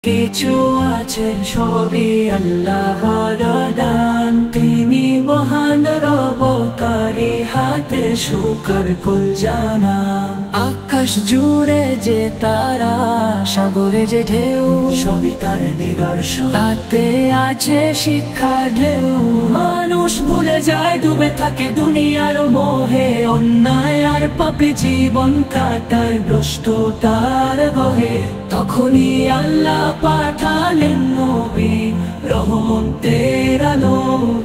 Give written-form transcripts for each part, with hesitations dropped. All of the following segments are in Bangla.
কিছু আছে সবই আল্লাহর দান, তিনি মহান রবকারী, হাতে শুকর কুল জানা। আকাশ জুড়ে যে তারা, সাগরে যে ঢেউ, সবই তার নিদর্শন, তাতে আছে শিক্ষা ঢেউ। মানুষ ভুলে যায়, ডুবে থাকে দুনিয়ার মোহে, অন্যায় আর পাপে জীবন কাটায় ভ্রষ্টতার বহে। তখনই আল্লাহ পাঠালেন নবী, রহমতের আলো,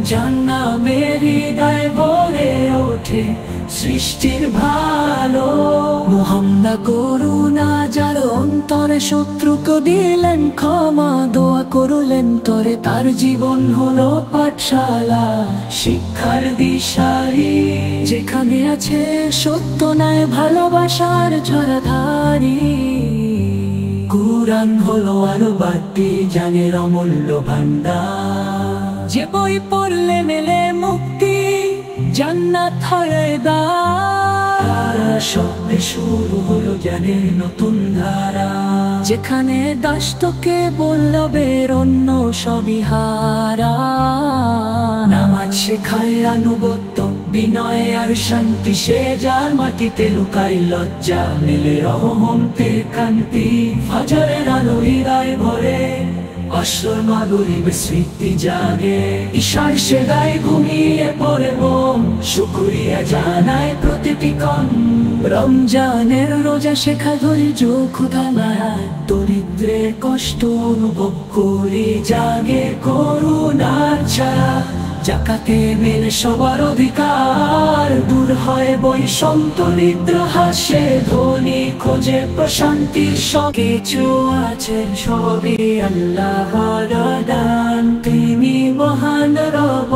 জান্নাতের হৃদয় ভরে ওঠে সৃষ্টির ভালো। মুহাম্মদ করুণা যার অন্তরে, শত্রুকে দিলেন ক্ষমা, দোয়া করলেন তরে, তার জীবন হলো পাঠশালা, শিক্ষার দিশারি। যেখানে আছে সত্য ন্যায় ভালোবাসার ঝরাধারি, কুরআন হলো আলো বাতি, জ্ঞানের অমূল্য ভান্ডার। যে বই পড়লে মেলে মুক্তি, জান্নাত হয় দ্বার। শব্দে শুরু হলো জ্ঞানের নতুন ধারা, যেখানে দাসকে বলবের অন্য সবই হারা। নামাজ শেখায় আনুগত্য, বিনয় আর শান্তি, সে যার মাটিতে লুকায় লজ্জা, মেলে রহমতের কান্তি। ফাজরের আলো হৃদয় ভরে, আসর মাগরিবে স্মৃতি জাগে, ঈশার সেদায় ঘুমিয়ে পড়ে মন, শুকরিয়া জানায় প্রতিটি কণ। রমজানের রোজা শেখা ধৈর্য, ক্ষুধা মায়ায়, দরিদ্রের কষ্ট অনুভব করি, জাগে করুণার ছায়া। জাকাতে মেলে সবার অধিকার, দূর হয় বৈষম্য, দরিদ্র হাসে, ধনী খোঁজে প্রশান্তির। কিছু আছে সবই আল্লাহর দান, তিনি মহান রব।